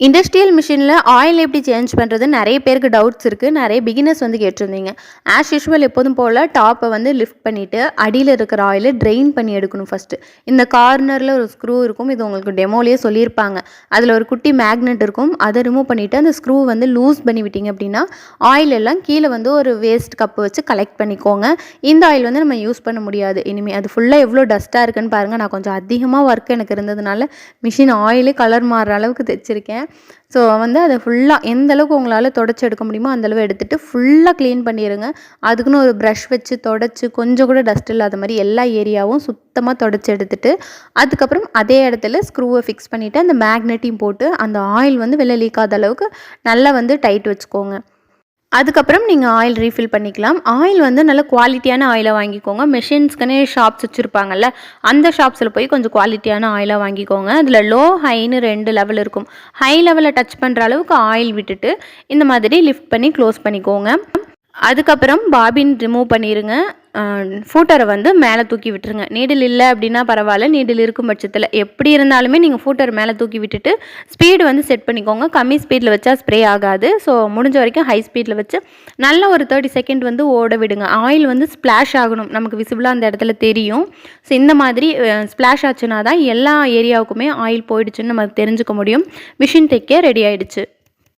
Industrial மிஷினில் oil எப்படி change பண்ணுறது நிறைய பேருக்கு டவுட்ஸ் இருக்குது. நிறைய பிகினர்ஸ் வந்து கேட்டிருந்தீங்க. ஆஸ் யூஷுவல் எப்போதும் போல் டாப்பை வந்து லிஃப்ட் பண்ணிவிட்டு அடியில் இருக்கிற ஆயிலை ட்ரெயின் பண்ணி எடுக்கணும் ஃபஸ்ட்டு. இந்த கார்னரில் ஒரு ஸ்க்ரூ இருக்கும், இது உங்களுக்கு டெமோலேயே சொல்லியிருப்பாங்க. அதில் ஒரு குட்டி மேக்னெட் இருக்கும், அதை ரிமூவ் பண்ணிவிட்டு அந்த ஸ்க்ரூ வந்து லூஸ் பண்ணி விட்டிங்க அப்படின்னா ஆயில் எல்லாம் கீழே வந்து ஒரு வேஸ்ட் கப்பு வச்சு கலெக்ட் பண்ணிக்கோங்க. இந்த ஆயில் வந்து நம்ம யூஸ் பண்ண முடியாது இனிமேல். அது ஃபுல்லாக எவ்வளோ டஸ்ட்டாக இருக்குன்னு பாருங்கள். நான் கொஞ்சம் அதிகமாக ஒர்க் எனக்கு இருந்ததுனால மிஷின் ஆயிலே கலர் மாறுற அளவுக்கு தைச்சிருக்கேன். ஸோ வந்து அதை ஃபுல்லாக எந்த அளவுக்கு உங்களால் தொடச்சி எடுக்க முடியுமோ அந்தளவு எடுத்துகிட்டு ஃபுல்லாக க்ளீன் பண்ணிடுங்க. அதுக்குன்னு ஒரு ப்ரஷ் வச்சு தொடச்சி கொஞ்சம் கூட டஸ்ட் இல்லாத மாதிரி எல்லா ஏரியாவும் சுத்தமாக தொடச்சி எடுத்துகிட்டு அதுக்கப்புறம் அதே இடத்துல ஸ்க்ரூவை ஃபிக்ஸ் பண்ணிவிட்டு அந்த மேக்னெட்டையும் போட்டு அந்த ஆயில் வந்து வெளில லீக்காத அளவுக்கு நல்லா வந்து டைட் வச்சுக்கோங்க. அதுக்கப்புறம் நீங்கள் ஆயில் ரீஃபில் பண்ணிக்கலாம். ஆயில் வந்து நல்ல குவாலிட்டியான ஆயிலை வாங்கிக்கோங்க. மெஷின்ஸ்க்குனே ஷாப்ஸ் வச்சுருப்பாங்கல்ல, அந்த ஷாப்ஸில் போய் கொஞ்சம் குவாலிட்டியான ஆயிலாக வாங்கிக்கோங்க. அதில் லோ ஹைன்னு 2 லெவல் இருக்கும். ஹை லெவலில் டச் பண்ணுற அளவுக்கு ஆயில் விட்டுட்டு இந்த மாதிரி லிஃப்ட் பண்ணி க்ளோஸ் பண்ணிக்கோங்க. அதுக்கப்புறம் பாபின் ரிமூவ் பண்ணிடுங்க. ஃபூட்டரை வந்து மேலே தூக்கி விட்டுருங்க. நீடில் இல்லை அப்படின்னா பரவாயில்ல, நீடில் இருக்கும் பட்சத்தில் எப்படி இருந்தாலுமே நீங்கள் ஃபூட்டர் மேலே தூக்கி விட்டுட்டு ஸ்பீடு வந்து செட் பண்ணிக்கோங்க. கம்மி ஸ்பீடில் வச்சா ஸ்ப்ரே ஆகாது. ஸோ முடிஞ்ச வரைக்கும் ஹை ஸ்பீடில் வச்சு நல்ல ஒரு 30 செகண்ட் வந்து ஓட விடுங்க. ஆயில் வந்து ஸ்ப்ளாஷ் ஆகணும், நமக்கு விசிபிளாக அந்த இடத்துல தெரியும். ஸோ இந்த மாதிரி ஸ்ப்ளாஷ் ஆச்சுன்னா தான் எல்லா ஏரியாவுக்குமே ஆயில் போயிடுச்சுன்னு நமக்கு தெரிஞ்சுக்க முடியும். மிஷின் தைக்க ரெடி ஆகிடுச்சு.